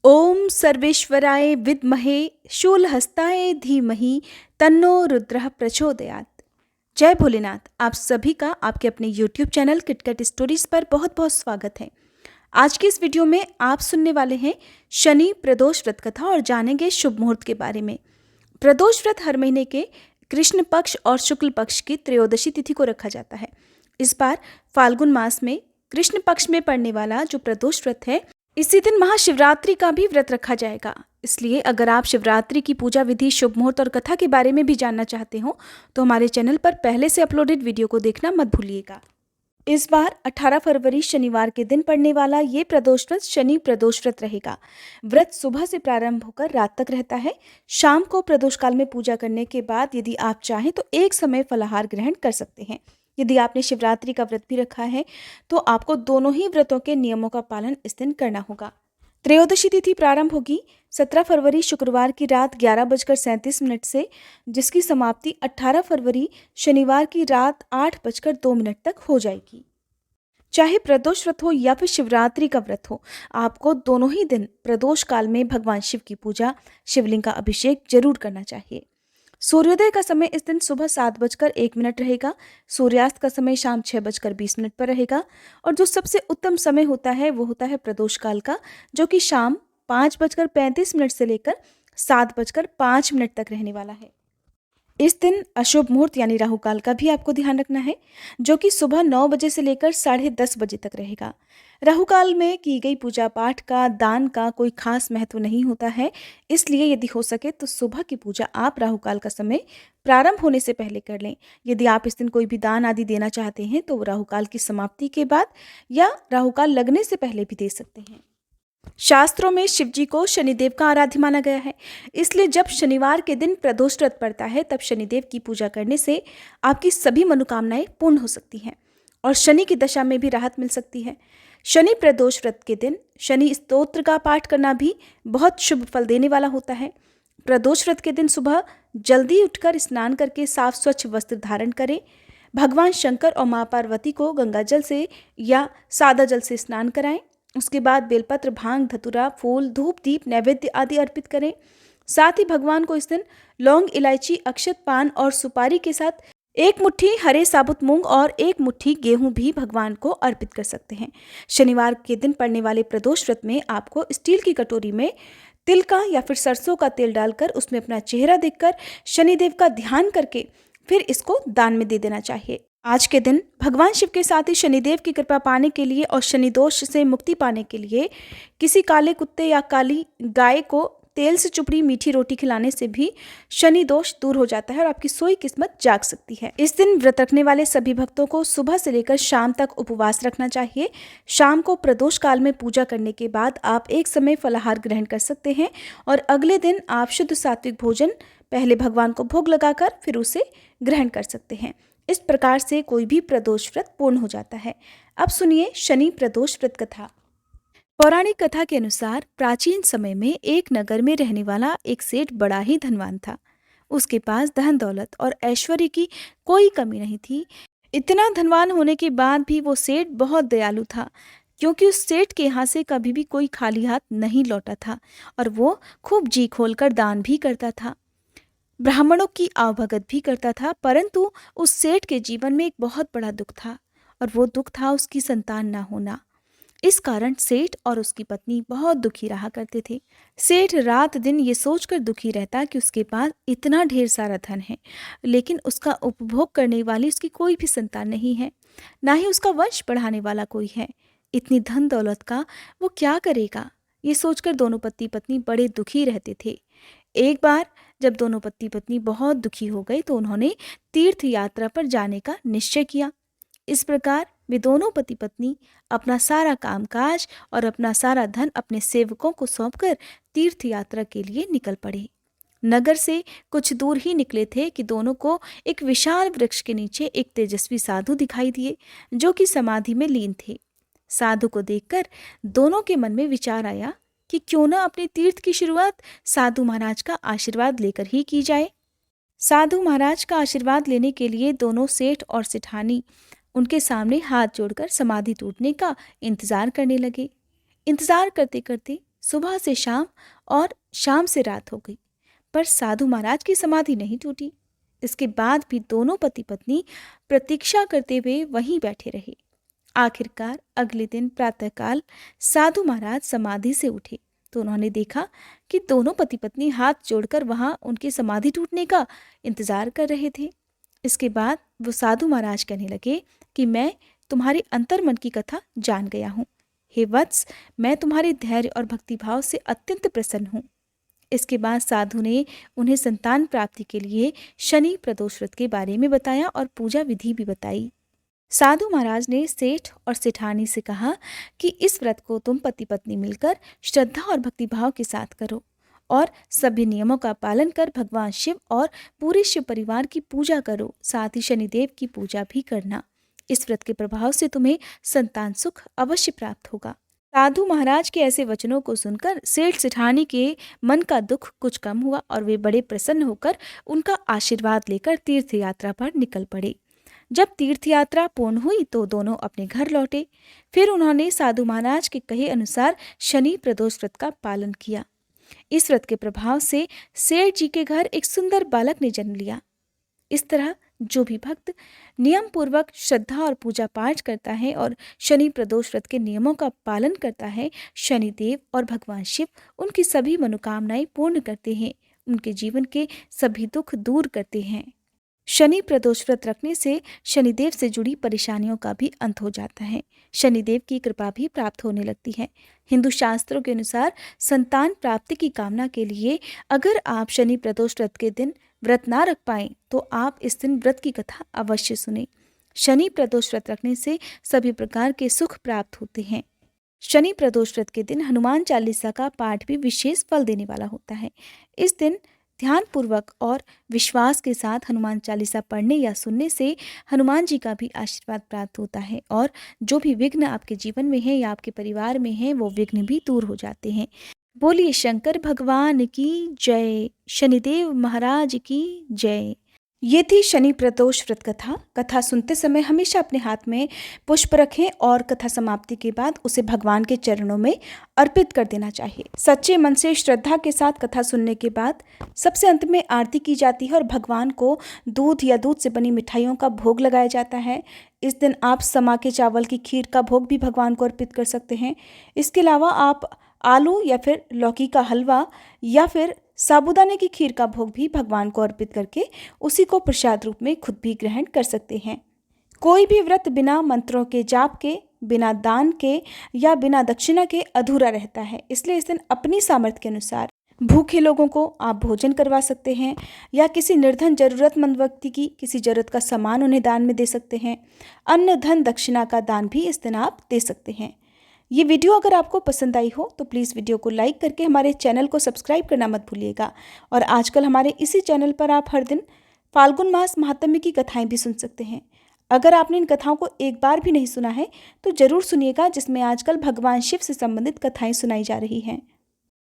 ओम सर्वेश्वराय विद्महे शूलहस्ताय धीमहि तन्नो रुद्रः प्रचोदयात्। जय भोलेनाथ। आप सभी का आपके अपने YouTube चैनल किटकट स्टोरीज पर बहुत बहुत स्वागत है। आज की इस वीडियो में आप सुनने वाले हैं शनि प्रदोष व्रत कथा और जानेंगे शुभ मुहूर्त के बारे में। प्रदोष व्रत हर महीने के कृष्ण पक्ष और शुक्ल पक्ष की त्रयोदशी तिथि को रखा जाता है। इस बार फाल्गुन मास में कृष्ण पक्ष में पड़ने वाला जो प्रदोष व्रत है, इसी दिन महाशिवरात्रि का भी व्रत रखा जाएगा। इसलिए अगर आप शिवरात्रि की पूजा विधि, शुभ मुहूर्त और कथा के बारे में भी जानना चाहते हो तो हमारे चैनल पर पहले से अपलोडेड वीडियो को देखना मत भूलिएगा। इस बार 18 फरवरी शनिवार के दिन पड़ने वाला ये प्रदोष व्रत शनि प्रदोष व्रत रहेगा। व्रत सुबह से प्रारंभ होकर रात तक रहता है। शाम को प्रदोष काल में पूजा करने के बाद यदि आप चाहें तो एक समय फलाहार ग्रहण कर सकते हैं। यदि आपने शिवरात्रि का व्रत भी रखा है तो आपको दोनों ही व्रतों के नियमों का पालन इस दिन करना होगा। त्रयोदशी तिथि प्रारंभ होगी 17 फरवरी शुक्रवार की रात 11:37 से, जिसकी समाप्ति 18 फरवरी शनिवार की रात 8:02 तक हो जाएगी। चाहे प्रदोष व्रत हो या फिर शिवरात्रि का व्रत हो, आपको दोनों ही दिन प्रदोष काल में भगवान शिव की पूजा, शिवलिंग का अभिषेक जरूर करना चाहिए। सूर्योदय का समय इस दिन सुबह 7:01 रहेगा। सूर्यास्त का समय शाम 6:20 पर रहेगा। और जो सबसे उत्तम समय होता है वो होता है प्रदोष काल का, जो कि शाम 5:35 से लेकर 7:05 तक रहने वाला है। इस दिन अशुभ मुहूर्त यानी राहु काल का भी आपको ध्यान रखना है, जो कि सुबह 9 बजे से लेकर 10:30 बजे तक रहेगा। राहु काल में की गई पूजा पाठ का, दान का कोई खास महत्व नहीं होता है। इसलिए यदि हो सके तो सुबह की पूजा आप राहु काल का समय प्रारंभ होने से पहले कर लें। यदि आप इस दिन कोई भी दान आदि देना चाहते हैं तो राहु काल की समाप्ति के बाद या राहु काल लगने से पहले भी दे सकते हैं। शास्त्रों में शिवजी को शनिदेव का आराध्य माना गया है। इसलिए जब शनिवार के दिन प्रदोष व्रत पड़ता है तब शनिदेव की पूजा करने से आपकी सभी मनोकामनाएं पूर्ण हो सकती हैं और शनि की दशा में भी राहत मिल सकती है। शनि प्रदोष व्रत के दिन शनि स्तोत्र का पाठ करना भी बहुत शुभ फल देने वाला होता है। प्रदोष व्रत के दिन सुबह जल्दी उठकर स्नान करके साफ स्वच्छ वस्त्र धारण करें। भगवान शंकर और माँ पार्वती को गंगा जल से या सादा जल से स्नान कराएं। उसके बाद बेलपत्र, भांग, धतूरा, फूल, धूप, दीप, नैवेद्य आदि अर्पित करें। साथ ही भगवान को इस दिन लौंग, इलायची, अक्षत, पान और सुपारी के साथ 1 मुट्ठी हरे साबुत मूंग और 1 मुट्ठी गेहूं भी भगवान को अर्पित कर सकते हैं। शनिवार के दिन पड़ने वाले प्रदोष व्रत में आपको स्टील की कटोरी में तिल का या फिर सरसों का तेल डालकर उसमें अपना चेहरा देखकर शनिदेव का ध्यान करके फिर इसको दान में दे देना चाहिए। आज के दिन भगवान शिव के साथ ही शनिदेव की कृपा पाने के लिए और शनि दोष से मुक्ति पाने के लिए किसी काले कुत्ते या काली गाय को तेल से चुपड़ी मीठी रोटी खिलाने से भी शनि दोष दूर हो जाता है और आपकी सोई किस्मत जाग सकती है। इस दिन व्रत रखने वाले सभी भक्तों को सुबह से लेकर शाम तक उपवास रखना चाहिए। शाम को प्रदोष काल में पूजा करने के बाद आप एक समय फलाहार ग्रहण कर सकते हैं और अगले दिन आप शुद्ध सात्विक भोजन पहले भगवान को भोग लगाकर फिर उसे ग्रहण कर सकते हैं। इस प्रकार से कोई भी प्रदोष व्रत पूर्ण हो जाता है। अब सुनिए शनि प्रदोष व्रत कथा। पौराणिक कथा के अनुसार प्राचीन समय में एक नगर में रहने वाला एक सेठ बड़ा ही धनवान था। उसके पास धन दौलत और ऐश्वर्य की कोई कमी नहीं थी। इतना धनवान होने के बाद भी वो सेठ बहुत दयालु था, क्योंकि उस सेठ के यहाँ से कभी भी कोई खाली हाथ नहीं लौटा था और वो खूब जी खोलकर दान भी करता था, ब्राह्मणों की आवभगत भी करता था। परंतु उस सेठ के जीवन में एक बहुत बड़ा दुख था और वो दुख था उसकी संतान ना होना। इस कारण सेठ और उसकी पत्नी बहुत दुखी रहा करते थे। सेठ रात दिन ये सोचकर दुखी रहता कि उसके पास इतना ढेर सारा धन है, लेकिन उसका उपभोग करने वाली उसकी कोई भी संतान नहीं है, ना ही उसका वंश बढ़ाने वाला कोई है। इतनी धन दौलत का वो क्या करेगा, ये सोचकर दोनों पति पत्नी बड़े दुखी रहते थे। एक बार जब दोनों पति पत्नी बहुत दुखी हो गए तो उन्होंने तीर्थ यात्रा पर जाने का निश्चय किया। इस प्रकार वे दोनों पति पत्नी अपना सारा कामकाज और अपना सारा धन अपने सेवकों को सौंपकर तीर्थ यात्रा के लिए निकल पड़े। नगर से कुछ दूर ही निकले थे कि दोनों को एक विशाल वृक्ष के नीचे एक तेजस्वी साधु दिखाई दिए, जो कि समाधि में लीन थे। साधु को देखकर दोनों के मन में विचार आया कि क्यों न अपने तीर्थ की शुरुआत साधु महाराज का आशीर्वाद लेकर ही की जाए। साधु महाराज का आशीर्वाद लेने के लिए दोनों सेठ और सेठानी उनके सामने हाथ जोड़कर समाधि टूटने का इंतजार करने लगे। इंतजार करते करते सुबह से शाम और शाम से रात हो गई, पर साधु महाराज की समाधि नहीं टूटी। इसके बाद भी दोनों पति पत्नी प्रतीक्षा करते हुए वहीं बैठे रहे। आखिरकार अगले दिन प्रातःकाल साधु महाराज समाधि से उठे तो उन्होंने देखा कि दोनों पति पत्नी हाथ जोड़कर वहां उनकी समाधि टूटने का इंतजार कर रहे थे। इसके बाद वो साधु महाराज कहने लगे कि मैं तुम्हारी अंतर्मन की कथा जान गया हूँ। हे वत्स, मैं तुम्हारे धैर्य और भक्तिभाव से अत्यंत प्रसन्न हूँ। इसके बाद साधु ने उन्हें संतान प्राप्ति के लिए शनि प्रदोष व्रत के बारे में बताया और पूजा विधि भी बताई। साधु महाराज ने सेठ और सेठानी से कहा कि इस व्रत को तुम पति पत्नी मिलकर श्रद्धा और भक्तिभाव के साथ करो और सभी नियमों का पालन कर भगवान शिव और पूरे शिव परिवार की पूजा करो। साथ ही शनिदेव की पूजा भी करना। इस व्रत के प्रभाव से तुम्हें संतान सुख अवश्य प्राप्त होगा। साधु महाराज के ऐसे वचनों को सुनकर सेठ सेठानी के मन का दुख कुछ कम हुआ और वे बड़े प्रसन्न होकर उनका आशीर्वाद लेकर तीर्थ यात्रा पर निकल पड़े। जब तीर्थ यात्रा पूर्ण हुई तो दोनों अपने घर लौटे। फिर उन्होंने साधु महाराज के कहे अनुसार शनि प्रदोष व्रत का पालन किया। इस व्रत के प्रभाव से सेठ जी के घर एक सुंदर बालक ने जन्म लिया। इस तरह जो भी भक्त नियम पूर्वक श्रद्धा और पूजा पाठ करता है और शनि प्रदोष व्रत के नियमों का पालन करता है, शनिदेव और भगवान शिव उनकी सभी मनोकामनाएं पूर्ण करते हैं, उनके जीवन के सभी दुख दूर करते हैं। शनि प्रदोष व्रत रखने से शनिदेव से जुड़ी परेशानियों का भी अंत हो जाता है। शनिदेव की कृपा भी प्राप्त होने लगती है। हिंदू शास्त्रों के अनुसार संतान प्राप्ति की कामना के लिए अगर आप शनि प्रदोष व्रत के दिन व्रत ना रख पाएं तो आप इस दिन व्रत की कथा अवश्य सुने। शनि प्रदोष व्रत रखने से सभी प्रकार के सुख प्राप्त होते हैं। शनि प्रदोष व्रत के दिन हनुमान चालीसा का पाठ भी विशेष फल देने वाला होता है। इस दिन ध्यानपूर्वक और विश्वास के साथ हनुमान चालीसा पढ़ने या सुनने से हनुमान जी का भी आशीर्वाद प्राप्त होता है और जो भी विघ्न आपके जीवन में है या आपके परिवार में है वो विघ्न भी दूर हो जाते हैं। बोलिए शंकर भगवान की जय, शनिदेव महाराज की जय। ये थी शनि प्रदोष व्रत कथा। कथा सुनते समय हमेशा अपने हाथ में पुष्प रखें और कथा समाप्ति के बाद उसे भगवान के चरणों में अर्पित कर देना चाहिए। सच्चे मन से श्रद्धा के साथ कथा सुनने के बाद सबसे अंत में आरती की जाती है और भगवान को दूध या दूध से बनी मिठाइयों का भोग लगाया जाता है। इस दिन आप समा के चावल की खीर का भोग भी भगवान को अर्पित कर सकते हैं। इसके अलावा आप आलू या फिर लौकी का हलवा या फिर साबूदाने की खीर का भोग भी भगवान को अर्पित करके उसी को प्रसाद रूप में खुद भी ग्रहण कर सकते हैं। कोई भी व्रत बिना मंत्रों के जाप के, बिना दान के या बिना दक्षिणा के अधूरा रहता है। इसलिए इस दिन अपनी सामर्थ्य के अनुसार भूखे लोगों को आप भोजन करवा सकते हैं या किसी निर्धन जरूरतमंद व्यक्ति की किसी जरूरत का सामान उन्हें दान में दे सकते हैं। अन्न धन दक्षिणा का दान भी इस दिन आप दे सकते हैं। ये वीडियो अगर आपको पसंद आई हो तो प्लीज़ वीडियो को लाइक करके हमारे चैनल को सब्सक्राइब करना मत भूलिएगा। और आजकल हमारे इसी चैनल पर आप हर दिन फाल्गुन मास महात्म्य की कथाएं भी सुन सकते हैं। अगर आपने इन कथाओं को एक बार भी नहीं सुना है तो ज़रूर सुनिएगा, जिसमें आजकल भगवान शिव से संबंधित कथाएं सुनाई जा रही हैं।